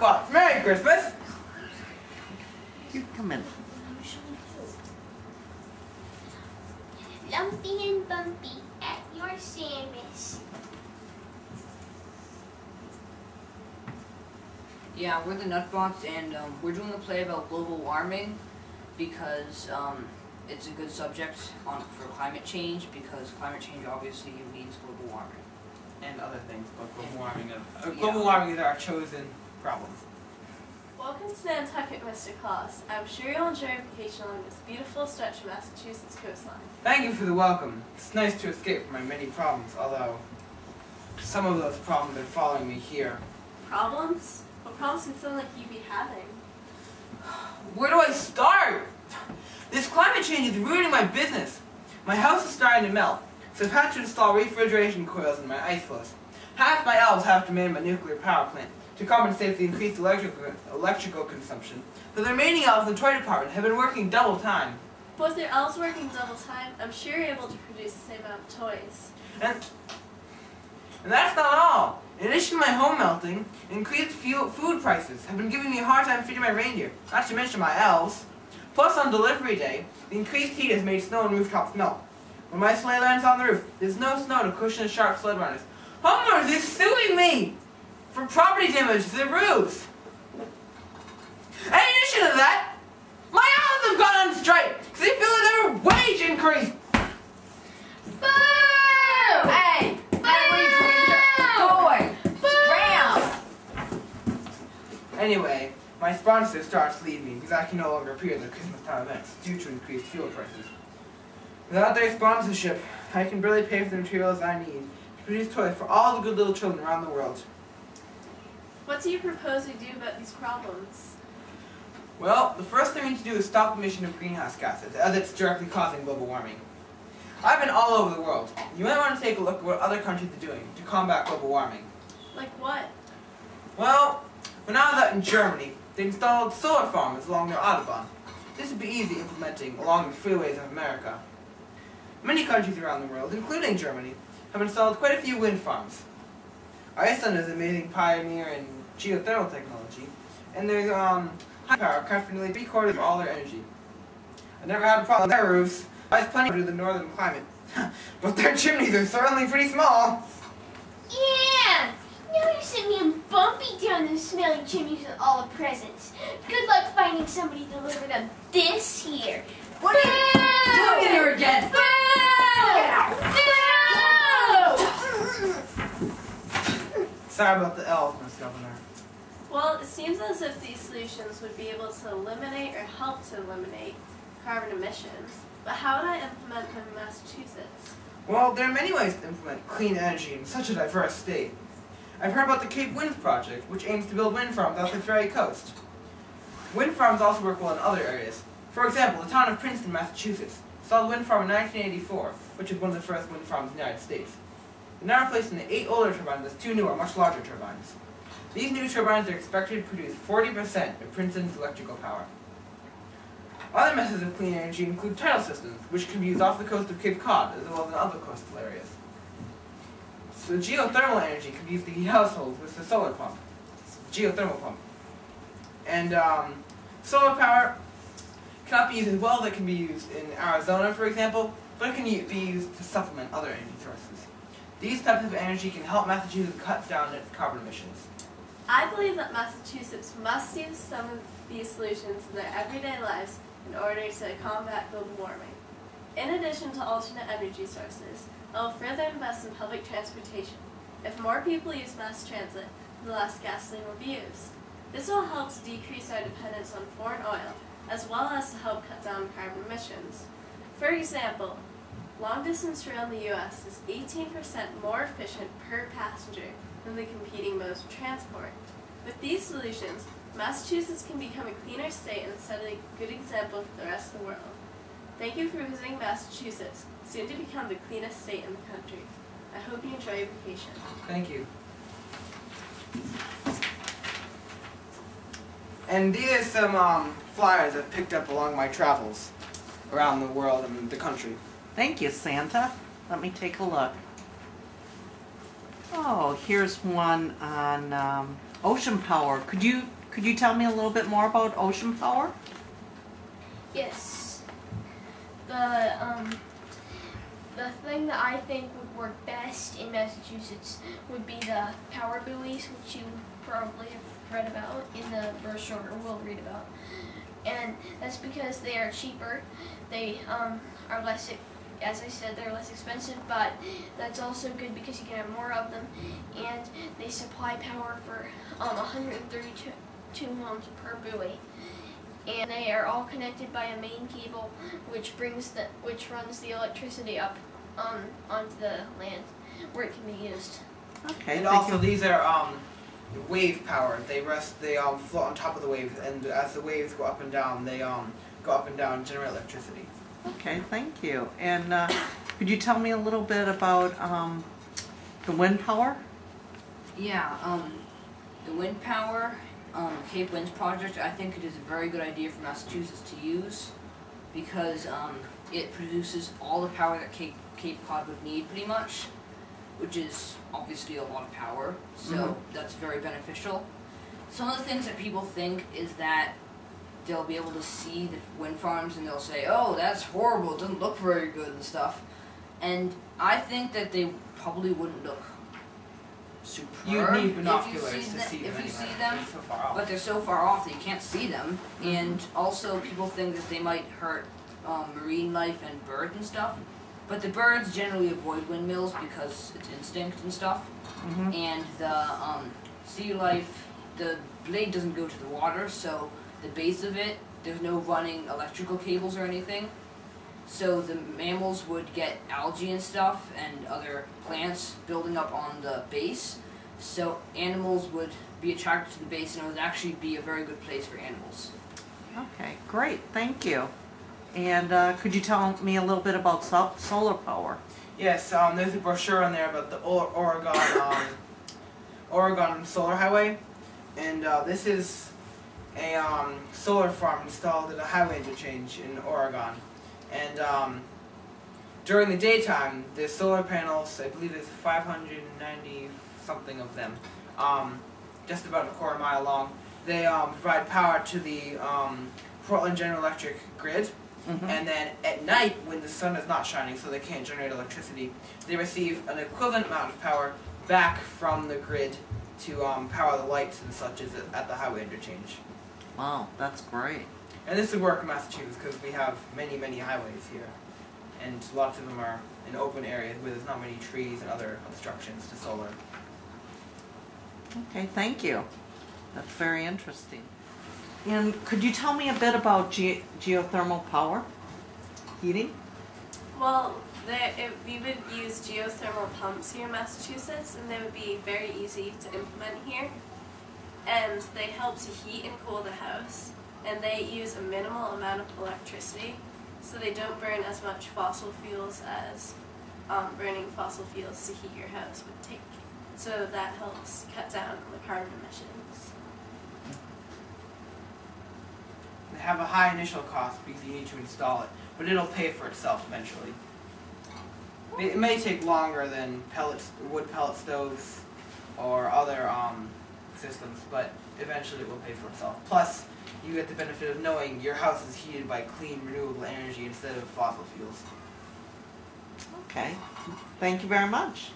Nutbots. Merry Christmas! You come in. Lumpy and bumpy at your service. Yeah, we're the Nutbots, and we're doing a play about global warming because it's a good subject for climate change, because climate change obviously means global warming. And other things, but global warming. Global warming is our chosen problem. Welcome to Nantucket, Mr. Claus. I'm sure you'll enjoy your vacation along this beautiful stretch of Massachusetts coastline. Thank you for the welcome. It's nice to escape from my many problems, although some of those problems are following me here. Problems? What problems can someone like you be having? Where do I start? This climate change is ruining my business. My house is starting to melt, so I've had to install refrigeration coils in my ice floes. Half my elves have to man my nuclear power plant to compensate for the increased electrical consumption. The remaining elves in the toy department have been working double time. But with your elves working double time, I'm sure you're able to produce the same amount of toys. And that's not all. In addition to my home melting, increased food prices have been giving me a hard time feeding my reindeer, not to mention my elves. Plus, on delivery day, the increased heat has made snow on rooftops melt. When my sleigh lands on the roof, there's no snow to cushion the sharp sled runners. Homeowners is suing me for property damage to their roofs. In addition to that, my elves have gone on strike because they feel their wage increase. Boo! Hey! What are you doing here? Go away! Scram! Anyway, my sponsor starts to leave me because I can no longer appear at the Christmas time events due to increased fuel prices. Without their sponsorship, I can barely pay for the materials I need to produce toys for all the good little children around the world. What do you propose we do about these problems? Well, the first thing we need to do is stop the emission of greenhouse gases, as it's directly causing global warming. I've been all over the world. You might want to take a look at what other countries are doing to combat global warming. Like what? Well, when I was out in Germany, they installed solar farms along their Autobahn. This would be easy implementing along the freeways of America. Many countries around the world, including Germany, have installed quite a few wind farms. Iceland is an amazing pioneer in geothermal technology, and their hydropower accounts for nearly 3/4 of all their energy. I never had a problem with their roofs. I was plenty to the northern climate, but their chimneys are certainly pretty small. Yeah! Now you're sitting me and Bumpy down those smelly chimneys with all the presents. Good luck finding somebody to deliver them this year. What are you doing here again? Boo! Sorry about the elves, Miss Governor. Well, it seems as if these solutions would be able to eliminate or help to eliminate carbon emissions. But how would I implement them in Massachusetts? Well, there are many ways to implement clean energy in such a diverse state. I've heard about the Cape Winds project, which aims to build wind farms off the very coast. Wind farms also work well in other areas. For example, the town of Princeton, Massachusetts, installed a wind farm in 1984, which is one of the first wind farms in the United States. They're now replacing the 8 older turbines with 2 newer, much larger turbines. These new turbines are expected to produce 40% of Princeton's electrical power. Other methods of clean energy include tidal systems, which can be used off the coast of Cape Cod, as well as in other coastal areas. So geothermal energy can be used to heat households with the solar pump, geothermal pump. And solar power cannot be used as well as it can be used in Arizona, for example, but it can be used to supplement other energy sources. These types of energy can help Massachusetts cut down its carbon emissions. I believe that Massachusetts must use some of these solutions in their everyday lives in order to combat global warming. In addition to alternate energy sources, I will further invest in public transportation. If more people use mass transit, then less gasoline will be used. This will help to decrease our dependence on foreign oil, as well as to help cut down carbon emissions. For example, long-distance rail in the U.S. is 18% more efficient per passenger than the competing modes of transport. With these solutions, Massachusetts can become a cleaner state and set a good example for the rest of the world. Thank you for visiting Massachusetts, soon to become the cleanest state in the country. I hope you enjoy your vacation. Thank you. And these are some flyers I've picked up along my travels around the world and the country. Thank you, Santa. Let me take a look. Oh, here's one on ocean power. Could you could you tell me a little bit more about ocean power? Yes. The thing that I think would work best in Massachusetts would be the power buoys, which you probably have read about in the brochure or will read about. And that's because they are cheaper. They are less, as I said, they're less expensive, but that's also good because you can have more of them. And they supply power for 132 homes per buoy. And they are all connected by a main cable, which runs the electricity up onto the land where it can be used. Okay. And also, these are wave powered. They float on top of the waves, and as the waves go up and down, they go up and down, generate electricity. Okay, thank you. And could you tell me a little bit about the wind power? Yeah, the wind power, Cape Winds project, I think it is a very good idea for Massachusetts to use because it produces all the power that Cape Cod would need pretty much, which is obviously a lot of power, so that's very beneficial. Some of the things that people think is that they'll be able to see the wind farms and they'll say, oh, that's horrible, it doesn't look very good and stuff. And I think that they probably wouldn't look superb. You need binoculars if you to see them. If you anyway. see them, They're so far off. but they're so far off that you can't see them. And also people think that they might hurt marine life and birds and stuff. But the birds generally avoid windmills because it's instinct and stuff. And the sea life, the blade doesn't go to the water, so the base of it, there's no running electrical cables or anything. So the mammals would get algae and stuff and other plants building up on the base. So animals would be attracted to the base and it would actually be a very good place for animals. Okay, great, thank you. And could you tell me a little bit about solar power? Yes, there's a brochure on there about the Oregon Solar Highway, and this is a solar farm installed at a highway interchange in Oregon. And during the daytime, the solar panels, I believe there's 590 something of them, just about a quarter mile long. They provide power to the Portland General Electric grid. And then at night, when the sun is not shining, so they can't generate electricity, they receive an equivalent amount of power back from the grid to power the lights and such as at the highway interchange. Wow, that's great. And this would work in Massachusetts because we have many, many highways here. And lots of them are in open areas where there's not many trees and other obstructions to solar. Okay, thank you. That's very interesting. And could you tell me a bit about geothermal power heating? Well, we would use geothermal pumps here in Massachusetts, and they would be very easy to implement here. And they help to heat and cool the house, and they use a minimal amount of electricity, so they don't burn as much fossil fuels as burning fossil fuels to heat your house would take. So that helps cut down on the carbon emissions. They have a high initial cost because you need to install it, but it'll pay for itself eventually. It may take longer than wood pellet stoves or other systems, but eventually it will pay for itself. Plus, you get the benefit of knowing your house is heated by clean, renewable energy instead of fossil fuels. Okay, thank you very much.